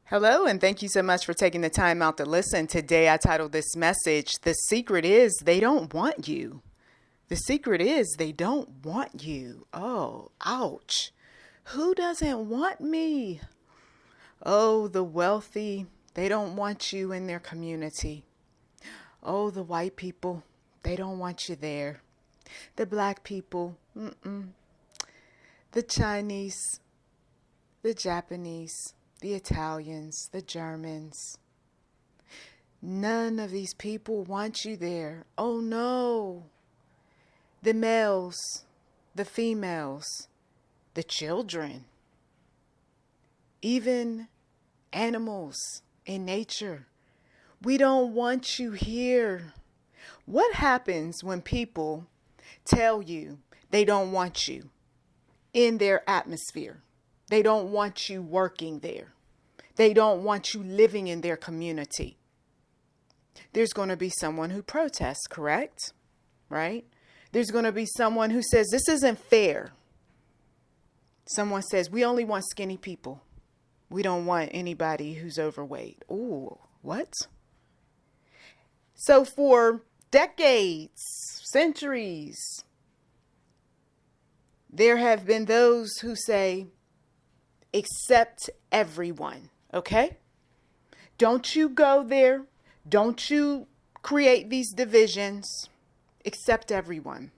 Hello, and thank you so much for taking the time out to listen. Today, I titled this message, The Secret is They Don't Want You. The secret is they don't want you. Oh, ouch. Who doesn't want me? Oh, the wealthy, they don't want you in their community. Oh, the white people, they don't want you there. The black people, the Chinese, the Japanese, the Italians, the Germans. None of these people want you there. Oh no. The males, the females, the children, even animals in nature. We don't want you here. What happens when people tell you they don't want you in their atmosphere? They don't want you working there. They don't want you living in their community. There's going to be someone who protests, correct? Right? There's going to be someone who says, this isn't fair. Someone says, we only want skinny people. We don't want anybody who's overweight. Ooh, what? So for decades, centuries, there have been those who say, accept everyone, okay? Don't you go there. Don't you create these divisions. Accept everyone.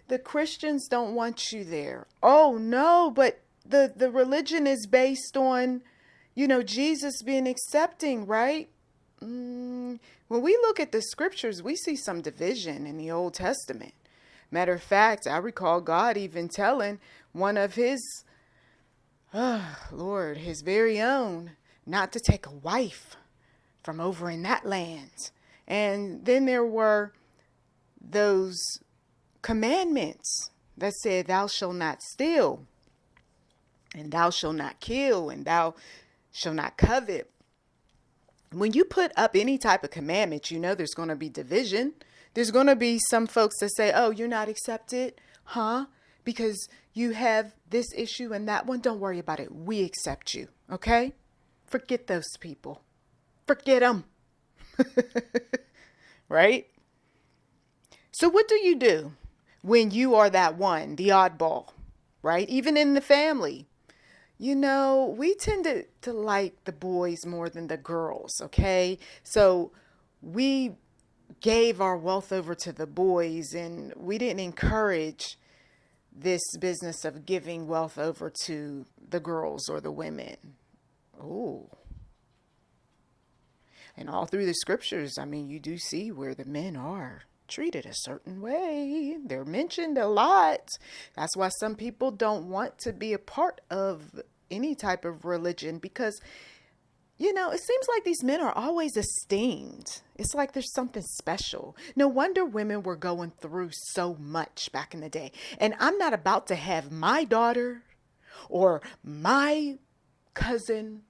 The Christians don't want you there. Oh no, but the religion is based on, Jesus being accepting, right? When we look at the scriptures, we see some division in the Old Testament. Matter of fact, I recall God even telling one of his, his very own, not to take a wife from over in that land. And then there were those commandments that said, thou shalt not steal, and thou shalt not kill, and thou shalt not covet. When you put up any type of commandment, there's going to be division. There's going to be some folks that say, oh, you're not accepted, huh? Because you have this issue and that one. Don't worry about it. We accept you, okay? Forget those people. Forget them. Right? So what do you do when you are that one, the oddball, right? Even in the family, we tend to like the boys more than the girls. Okay. So we gave our wealth over to the boys and we didn't encourage this business of giving wealth over to the girls or the women. Oh. And all through the scriptures, you do see where the men are treated a certain way. They're mentioned a lot. That's why some people don't want to be a part of any type of religion because, it seems like these men are always esteemed. It's like there's something special. No wonder women were going through so much back in the day. And I'm not about to have my daughter or my cousin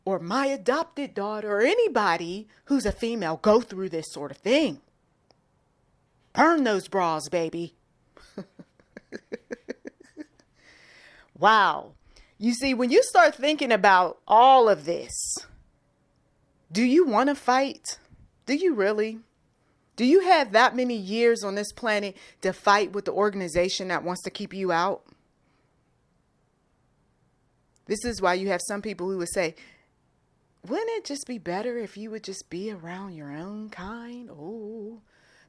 or my adopted daughter or anybody who's a female go through this sort of thing. Burn those bras, baby. Wow. You see, when you start thinking about all of this, do you want to fight? Do you really? Do you have that many years on this planet to fight with the organization that wants to keep you out? This is why you have some people who would say, wouldn't it just be better if you would just be around your own kind? Oh,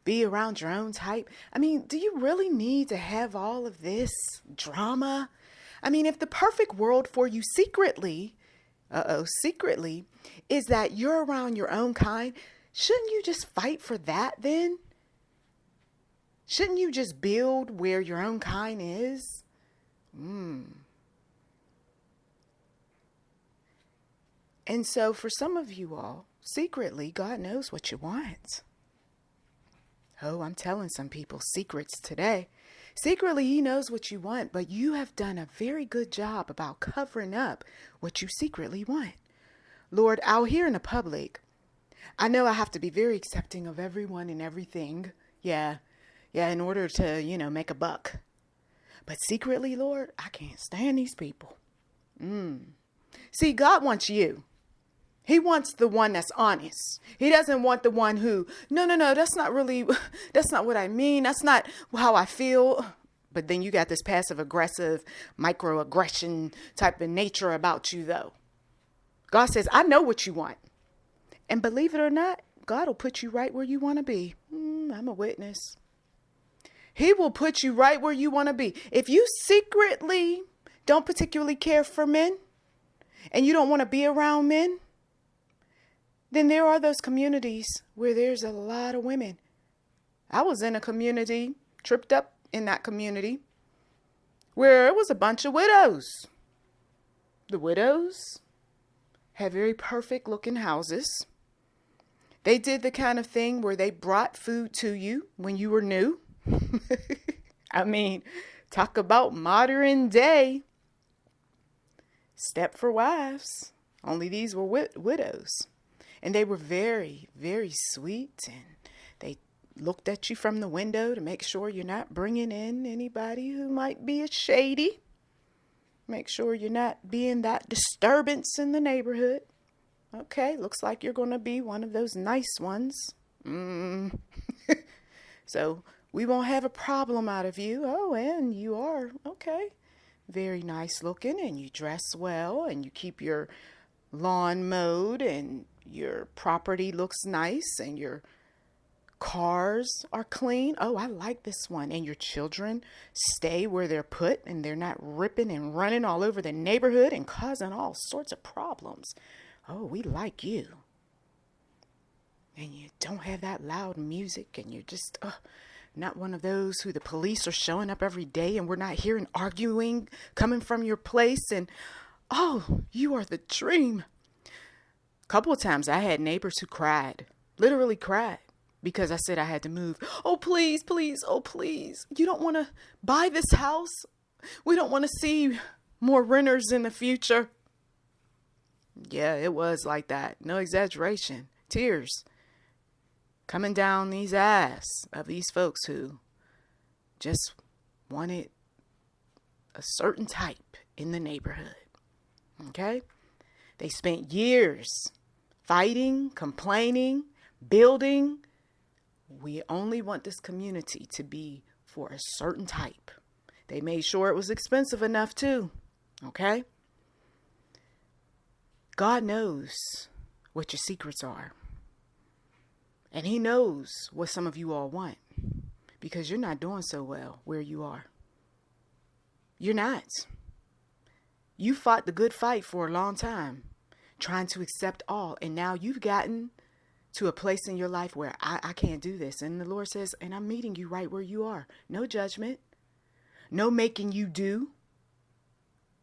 be around your own type. Do you really need to have all of this drama? If the perfect world for you secretly is that you're around your own kind, shouldn't you just fight for that then? Shouldn't you just build where your own kind is? And so for some of you all, secretly, God knows what you want. Oh, I'm telling some people secrets today. Secretly, he knows what you want, but you have done a very good job about covering up what you secretly want. Lord, out here in the public, I know I have to be very accepting of everyone and everything. Yeah, in order to, make a buck. But secretly, Lord, I can't stand these people. See, God wants you. He wants the one that's honest. He doesn't want the one who, no, that's not what I mean. That's not how I feel. But then you got this passive aggressive, microaggression type of nature about you though. God says, I know what you want. And believe it or not, God will put you right where you want to be. I'm a witness. He will put you right where you want to be. If you secretly don't particularly care for men and you don't want to be around men, then there are those communities where there's a lot of women. I was in a community, tripped up in that community, where it was a bunch of widows. The widows had very perfect looking houses. They did the kind of thing where they brought food to you when you were new. I mean, talk about modern day. Step for wives. Only these were widows. And they were very, very sweet. And they looked at you from the window to make sure you're not bringing in anybody who might be a shady. Make sure you're not being that disturbance in the neighborhood. Okay, looks like you're going to be one of those nice ones. So we won't have a problem out of you. Oh, and you are, okay, very nice looking, and you dress well, and you keep your lawn mowed, and your property looks nice, and your cars are clean. Oh, I like this one. And your children stay where they're put, and they're not ripping and running all over the neighborhood and causing all sorts of problems. Oh, we like you. And you don't have that loud music, and you're just not one of those who the police are showing up every day and we're not hearing arguing coming from your place. And oh, you are the dream. A couple of times I had neighbors who cried, literally cried, because I said I had to move. Oh, please, please, oh, please. You don't want to buy this house? We don't want to see more renters in the future. Yeah, it was like that. No exaggeration. Tears coming down these eyes of these folks who just wanted a certain type in the neighborhood. Okay? They spent years fighting, complaining, building. We only want this community to be for a certain type. They made sure it was expensive enough too. Okay? God knows what your secrets are. And he knows what some of you all want, because you're not doing so well where you are. You're not. You fought the good fight for a long time, trying to accept all. And now you've gotten to a place in your life where I can't do this. And the Lord says, and I'm meeting you right where you are. No judgment. No making you do.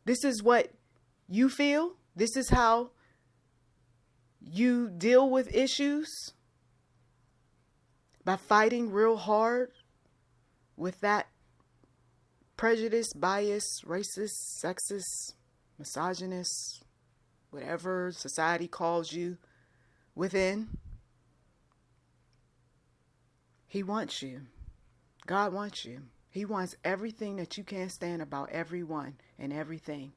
This is what you feel. This is how you deal with issues. By fighting real hard with that prejudice, bias, racist, sexist, misogynist, whatever society calls you within. He wants you. God wants you. He wants everything that you can't stand about everyone and everything.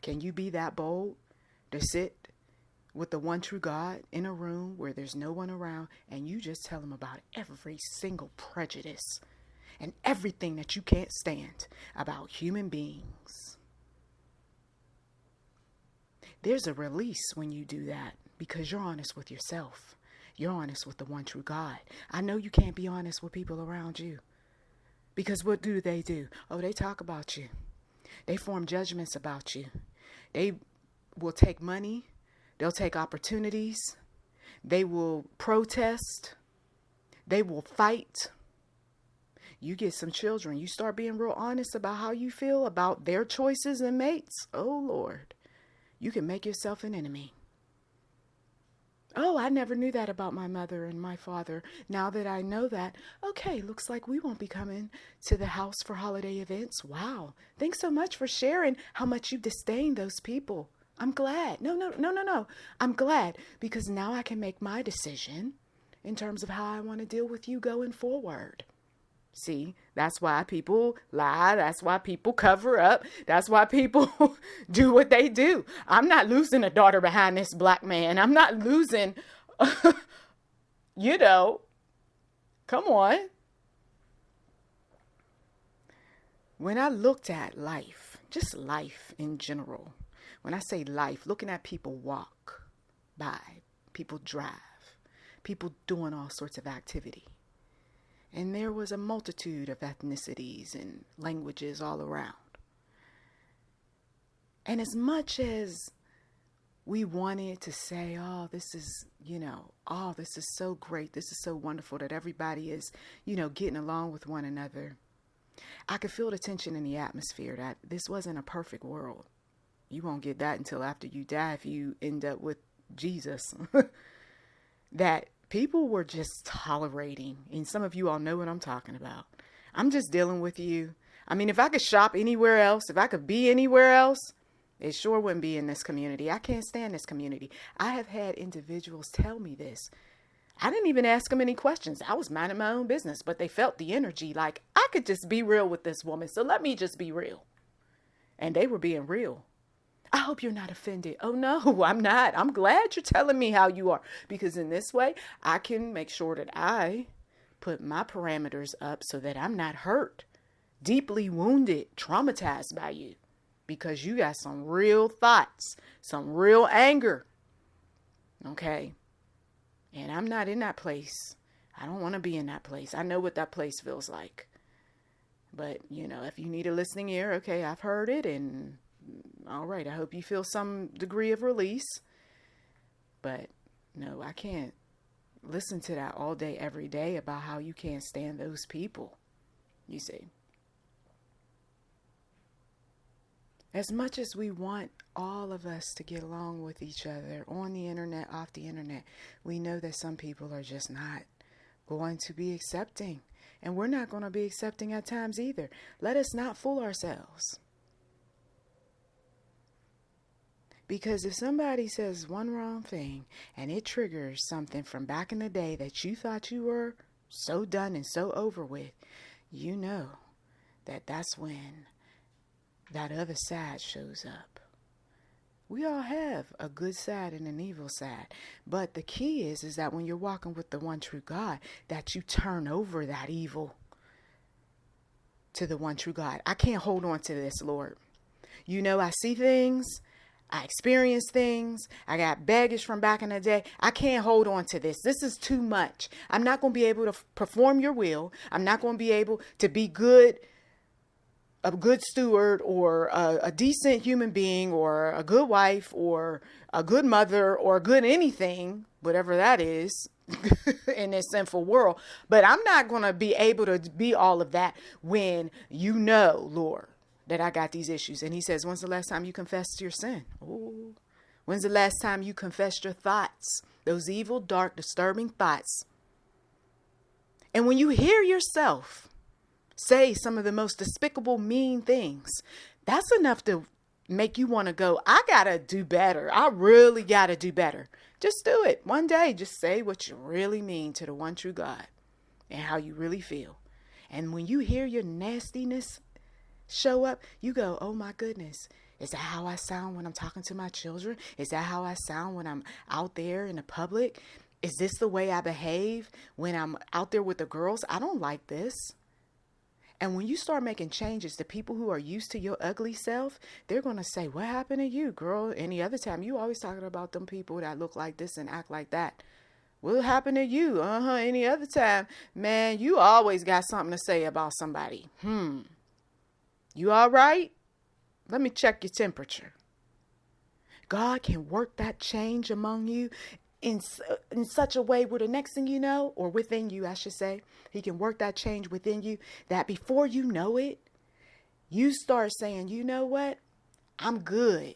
Can you be that bold to sit with the one true God in a room where there's no one around, and you just tell him about every single prejudice and everything that you can't stand about human beings? There's a release when you do that, because you're honest with yourself. You're honest with the one true God. I know you can't be honest with people around you, because what do? Oh, they talk about you. They form judgments about you. They will take money. They'll take opportunities. They will protest. They will fight. You get some children. You start being real honest about how you feel about their choices and mates. Oh, Lord. You can make yourself an enemy. Oh, I never knew that about my mother and my father. Now that I know that, okay, looks like we won't be coming to the house for holiday events. Wow. Thanks so much for sharing how much you disdain those people. I'm glad. No. I'm glad, because now I can make my decision in terms of how I want to deal with you going forward. See, that's why people lie. That's why people cover up. That's why people do what they do. I'm not losing a daughter behind this black man. I'm not losing, you know, come on. When I looked at life, just life in general, when I say life, looking at people walk by, people drive, people doing all sorts of activity. And there was a multitude of ethnicities and languages all around. And as much as we wanted to say, oh, this is, oh, this is so great. This is so wonderful that everybody is, getting along with one another. I could feel the tension in the atmosphere that this wasn't a perfect world. You won't get that until after you die if you end up with Jesus. That people were just tolerating. And some of you all know what I'm talking about. I'm just dealing with you. I mean, if I could shop anywhere else, if I could be anywhere else, it sure wouldn't be in this community. I can't stand this community. I have had individuals tell me this. I didn't even ask them any questions. I was minding my own business, but they felt the energy like I could just be real with this woman. So let me just be real. And they were being real. I hope you're not offended. Oh, no, I'm not. I'm glad you're telling me how you are, because in this way, I can make sure that I put my parameters up so that I'm not hurt, deeply wounded, traumatized by you, because you got some real thoughts, some real anger. Okay. And I'm not in that place. I don't want to be in that place. I know what that place feels like. But, if you need a listening ear, okay, I've heard it, and all right, I hope you feel some degree of release. But no, I can't listen to that all day, every day about how you can't stand those people. You see, as much as we want all of us to get along with each other on the internet, off the internet, we know that some people are just not going to be accepting. And we're not going to be accepting at times either. Let us not fool ourselves. Because if somebody says one wrong thing and it triggers something from back in the day that you thought you were so done and so over with, you know that that's when that other side shows up. We all have a good side and an evil side. But the key is that when you're walking with the one true God, that you turn over that evil to the one true God. I can't hold on to this, Lord. I see things. I experience things. I got baggage from back in the day. I can't hold on to this. This is too much. I'm not going to be able to perform your will. I'm not going to be able to be a good steward or a decent human being or a good wife or a good mother or a good anything, whatever that is in this sinful world. But I'm not going to be able to be all of that when Lord, that I got these issues. And he says, when's the last time you confessed your sin? Ooh. When's the last time you confessed your thoughts? Those evil, dark, disturbing thoughts. And when you hear yourself say some of the most despicable, mean things, that's enough to make you want to go, I got to do better. I really got to do better. Just do it. One day, just say what you really mean to the one true God and how you really feel. And when you hear your nastiness show up, you go, oh my goodness, is that how I sound when I'm talking to my children? Is that how I sound when I'm out there in the public? Is this the way I behave when I'm out there with the girls? I don't like this. And when you start making changes, the people who are used to your ugly self, they're going to say, what happened to you, girl? Any other time, you always talking about them people that look like this and act like that. What happened to you? Any other time, man, you always got something to say about somebody. You all right? Let me check your temperature. God can work that change among you in such a way where the next thing you know, or within you, I should say, he can work that change within you that before you know it, you start saying, you know what? I'm good.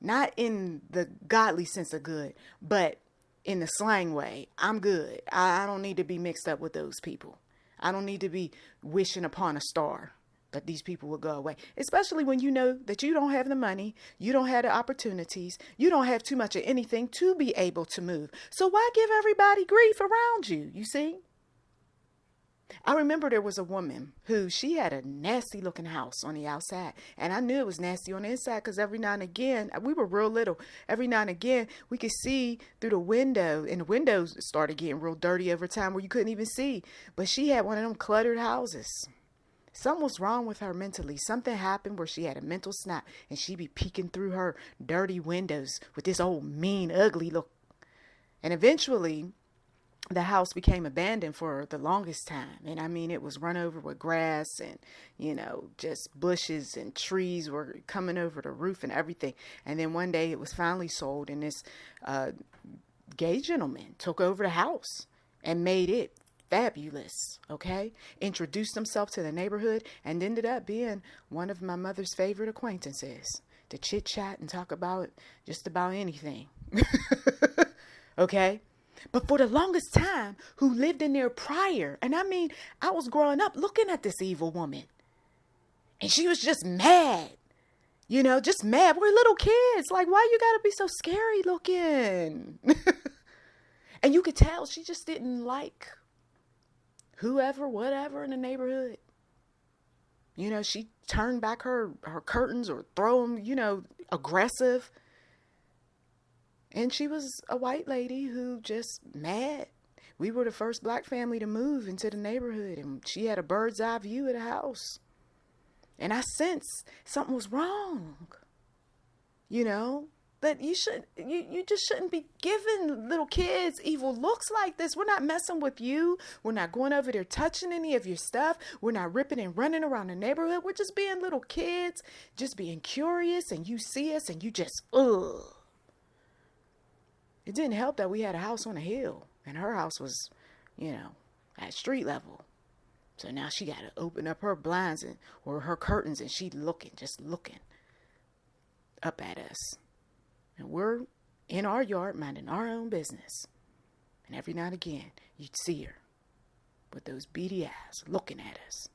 Not in the godly sense of good, but in the slang way. I'm good. I don't need to be mixed up with those people. I don't need to be wishing upon a star that these people will go away, especially when you know that you don't have the money, you don't have the opportunities, you don't have too much of anything to be able to move. So why give everybody grief around you? You see? I remember there was a woman who she had a nasty looking house on the outside. And I knew it was nasty on the inside because every now and again, we were real little. Every now and again, we could see through the window, and the windows started getting real dirty over time where you couldn't even see. But she had one of them cluttered houses. Something was wrong with her mentally. Something happened where she had a mental snap and she'd be peeking through her dirty windows with this old mean, ugly look. And eventually, the house became abandoned for the longest time. And I mean, it was run over with grass and, just bushes and trees were coming over the roof and everything. And then one day it was finally sold, and this gay gentleman took over the house and made it fabulous, okay? Introduced himself to the neighborhood and ended up being one of my mother's favorite acquaintances to chit chat and talk about just about anything. Okay? But for the longest time, who lived in there prior, and I mean, I was growing up looking at this evil woman, and she was just mad, just mad. We're little kids. Like, why you gotta be so scary looking? And you could tell she just didn't like whoever, whatever in the neighborhood. She turned back her curtains or throw them, aggressive. And she was a white lady who just mad. We were the first black family to move into the neighborhood, and she had a bird's eye view of the house. And I sensed something was wrong. That you just shouldn't be giving little kids evil looks like this. We're not messing with you. We're not going over there touching any of your stuff. We're not ripping and running around the neighborhood. We're just being little kids, just being curious, and you see us and you just, ugh. It didn't help that we had a house on a hill, and her house was, at street level. So now she got to open up her blinds or her curtains, and she just looking up at us. And we're in our yard minding our own business. And every now and again, you'd see her with those beady eyes looking at us.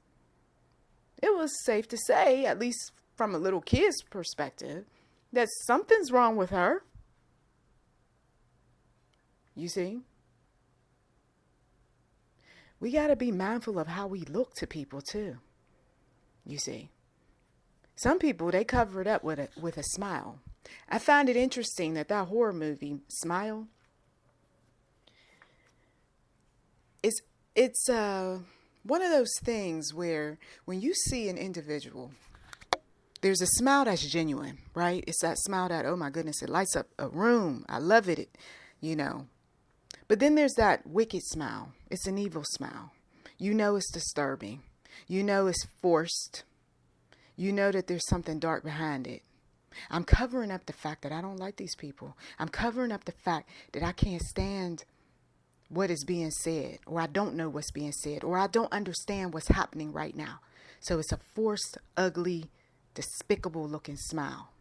It was safe to say, at least from a little kid's perspective, that something's wrong with her. You see? We got to be mindful of how we look to people too. You see? Some people, they cover it up with a smile. I find it interesting that horror movie, Smile, it's one of those things where when you see an individual, there's a smile that's genuine, right? It's that smile that, oh my goodness, it lights up a room. I love it, But then there's that wicked smile. It's an evil smile. It's disturbing. It's forced. That there's something dark behind it. I'm covering up the fact that I don't like these people. I'm covering up the fact that I can't stand what is being said, or I don't know what's being said, or I don't understand what's happening right now. So it's a forced, ugly, despicable looking smile.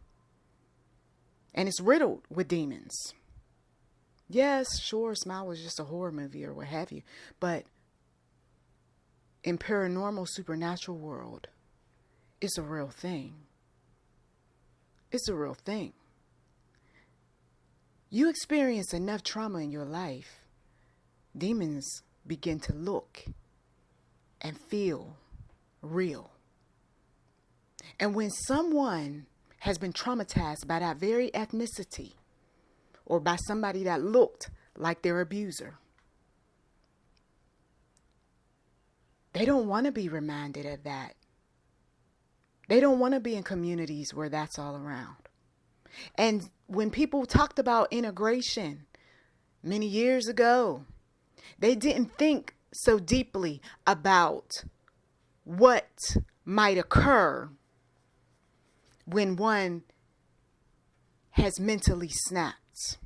And it's riddled with demons. Yes, sure, Smile was just a horror movie or what have you. But in paranormal, supernatural world, it's a real thing. It's a real thing. You experience enough trauma in your life, demons begin to look and feel real. And when someone has been traumatized by that very ethnicity, or by somebody that looked like their abuser, they don't want to be reminded of that. They don't want to be in communities where that's all around. And when people talked about integration many years ago, they didn't think so deeply about what might occur when one has mentally snapped,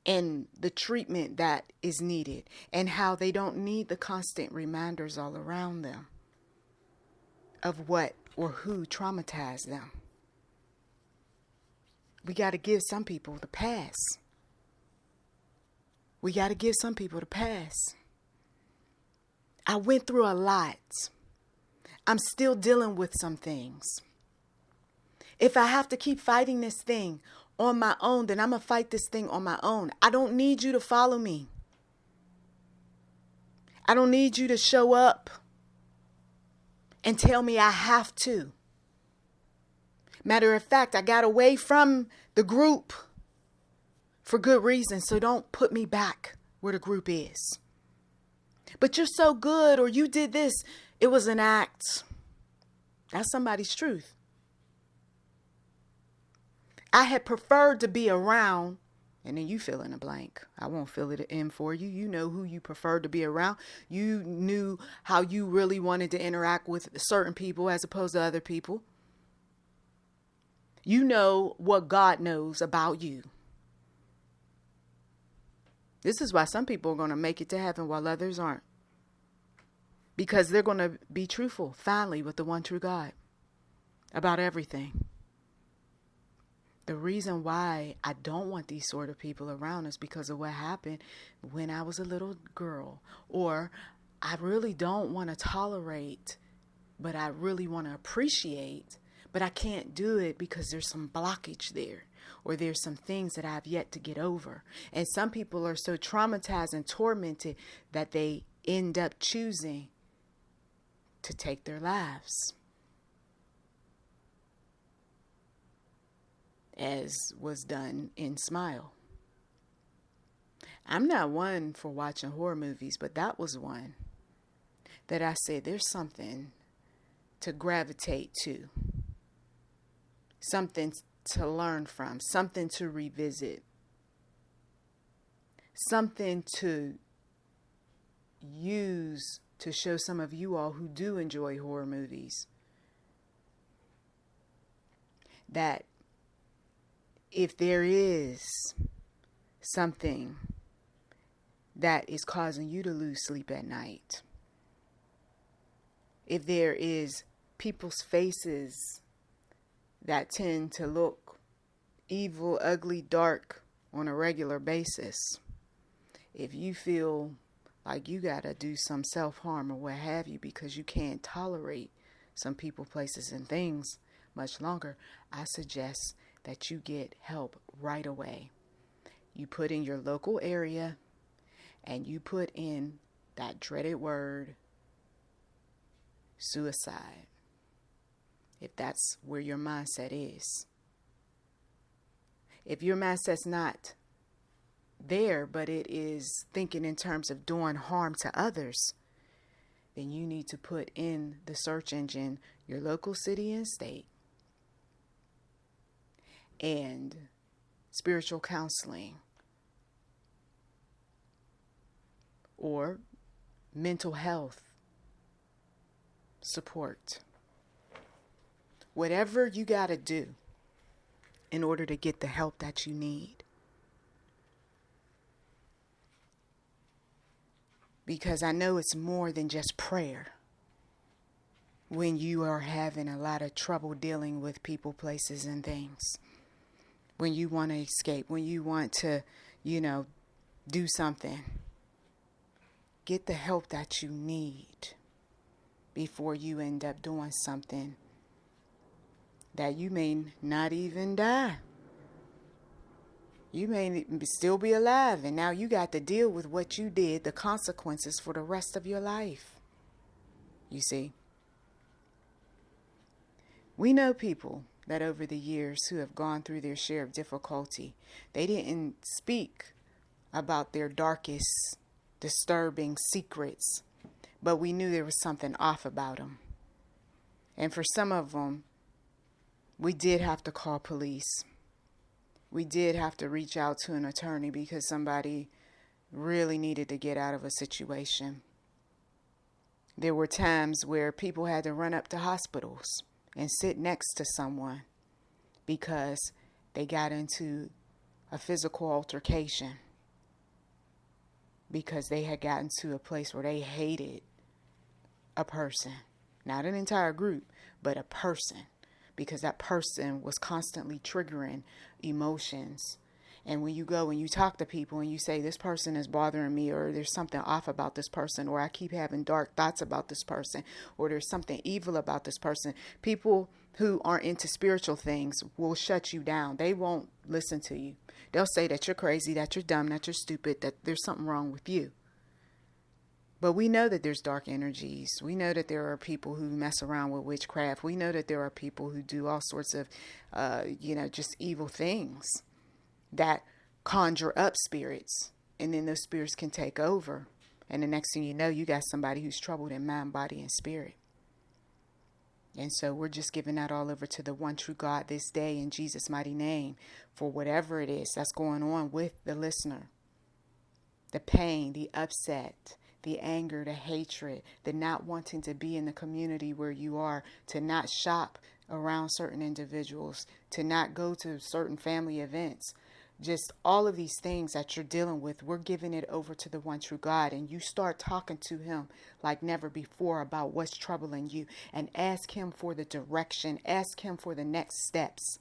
and the treatment that is needed, and how they don't need the constant reminders all around them of what or who traumatized them. We got to give some people the pass. We got to give some people the pass. I went through a lot. I'm still dealing with some things. If I have to keep fighting this thing on my own, then I'm going to fight this thing on my own. I don't need you to follow me. I don't need you to show up and tell me I have to. Matter of fact, I got away from the group for good reason, so don't put me back where the group is. But you're so good, or you did this. It was an act. That's somebody's truth. I had preferred to be around, and then you fill in a blank. I won't fill it in for you. You know who you preferred to be around. You knew how you really wanted to interact with certain people as opposed to other people. You know what God knows about you. This is why some people are going to make it to heaven while others aren't. Because they're going to be truthful, finally, with the one true God about everything. The reason why I don't want these sort of people around is because of what happened when I was a little girl. Or I really don't want to tolerate, but I really want to appreciate, but I can't do it because there's some blockage there. Or there's some things that I've yet to get over. And some people are so traumatized and tormented that they end up choosing to take their lives. As was done in Smile. I'm not one for watching horror movies, but that was one that I said there's something to gravitate to. Something to learn from, something to revisit, something to use to show some of you all who do enjoy horror movies that if there is something that is causing you to lose sleep at night, if there is people's faces that tend to look evil, ugly, dark on a regular basis, if you feel like you got to do some self-harm or what have you because you can't tolerate some people, places, and things much longer, I suggest that you get help right away. You put in your local area and you put in that dreaded word, suicide. If that's where your mindset is. If your mindset's not there, but it is thinking in terms of doing harm to others, then you need to put in the search engine your local city and state and spiritual counseling or mental health support. Whatever you got to do in order to get the help that you need. Because I know it's more than just prayer when you are having a lot of trouble dealing with people, places, and things. When you want to escape, when you want to, do something. Get the help that you need before you end up doing something that you may not even die. You may still be alive, and now you got to deal with what you did, the consequences for the rest of your life. You see? We know people that over the years who have gone through their share of difficulty, they didn't speak about their darkest, disturbing secrets, but we knew there was something off about them. And for some of them, we did have to call police. We did have to reach out to an attorney because somebody really needed to get out of a situation. There were times where people had to run up to hospitals and sit next to someone because they got into a physical altercation, because they had gotten to a place where they hated a person, not an entire group, but a person. Because that person was constantly triggering emotions. And when you go and you talk to people and you say, this person is bothering me, or there's something off about this person, or I keep having dark thoughts about this person, or there's something evil about this person, people who aren't into spiritual things will shut you down. They won't listen to you. They'll say that you're crazy, that you're dumb, that you're stupid, that there's something wrong with you. But we know that there's dark energies. We know that there are people who mess around with witchcraft. We know that there are people who do all sorts of, just evil things that conjure up spirits. And then those spirits can take over. And the next thing you know, you got somebody who's troubled in mind, body, and spirit. And so we're just giving that all over to the one true God this day in Jesus' mighty name for whatever it is that's going on with the listener. The pain, the upset, the anger, the hatred, the not wanting to be in the community where you are, to not shop around certain individuals, to not go to certain family events. Just all of these things that you're dealing with, we're giving it over to the one true God. And you start talking to him like never before about what's troubling you. And ask him for the direction. Ask him for the next steps.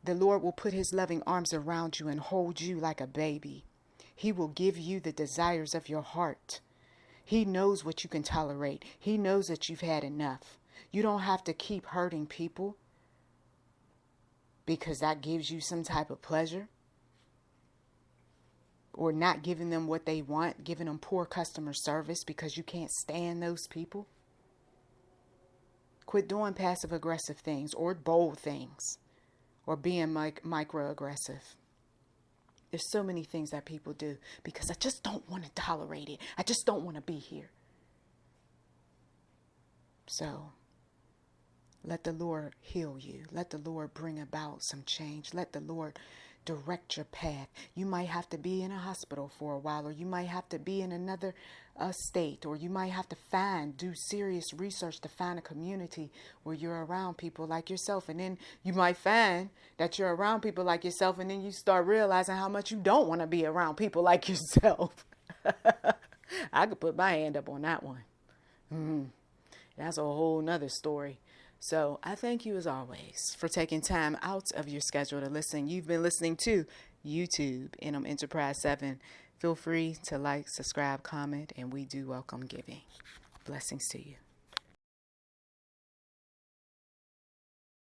The Lord will put his loving arms around you and hold you like a baby. He will give you the desires of your heart. He knows what you can tolerate. He knows that you've had enough. You don't have to keep hurting people, because that gives you some type of pleasure, or not giving them what they want, giving them poor customer service because you can't stand those people. Quit doing passive aggressive things or bold things or being microaggressive. There's so many things that people do because I just don't want to tolerate it. I just don't want to be here. So let the Lord heal you. Let the Lord bring about some change. Let the Lord direct your path. You might have to be in a hospital for a while, or you might have to be in another state, or you might have to do serious research to find a community where you're around people like yourself. And then you might find that you're around people like yourself, and then you start realizing how much you don't want to be around people like yourself. I could put my hand up on that one. That's a whole nother story. So I thank you as always for taking time out of your schedule to listen. You've been listening to YouTube NM Enterprise 7. Feel free to like, subscribe, comment, and we do welcome giving. Blessings to you.